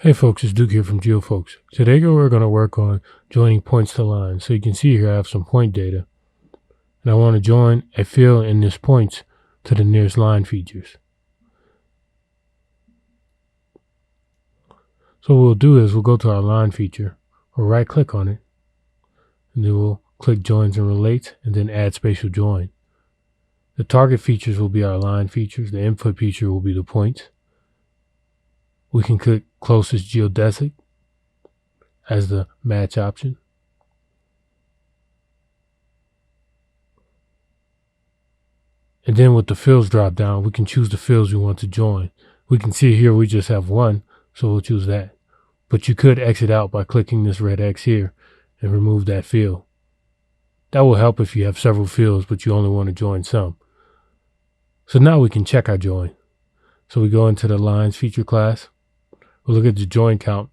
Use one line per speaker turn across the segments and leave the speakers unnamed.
Hey folks, it's Duke here from GeoFolks. Today we're going to work on joining points to lines. So you can see here I have some point data, and I want to join a field in this points to the nearest line features. So what we'll do is we'll go to our line feature, we'll right click on it, and then we'll click joins and relates, and then add spatial join. The target features will be our line features, the input feature will be the points. We can click closest geodesic as the match option. And then with the fields drop down, we can choose the fields we want to join. We can see here we just have one, so we'll choose that. But you could exit out by clicking this red X here and remove that field. That will help if you have several fields, but you only want to join some. So now we can check our join. So we go into the lines feature class. We'll look at the join count.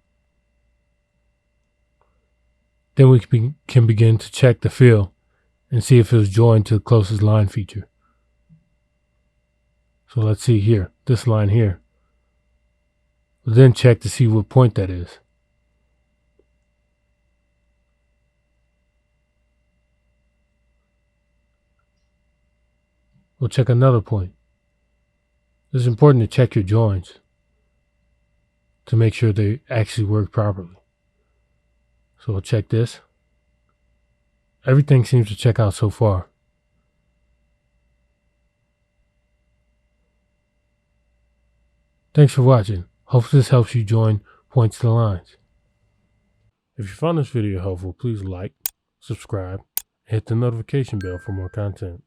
Then we can begin to check the field and see if it was joined to the closest line feature. So let's see here, this line here. We'll then check to see what point that is. We'll check another point. It's important to check your joins to make sure they actually work properly. So we'll check this. Everything seems to check out so far. Thanks for watching. Hopefully this helps you join points to lines. If you found this video helpful, please like, subscribe, and hit the notification bell for more content.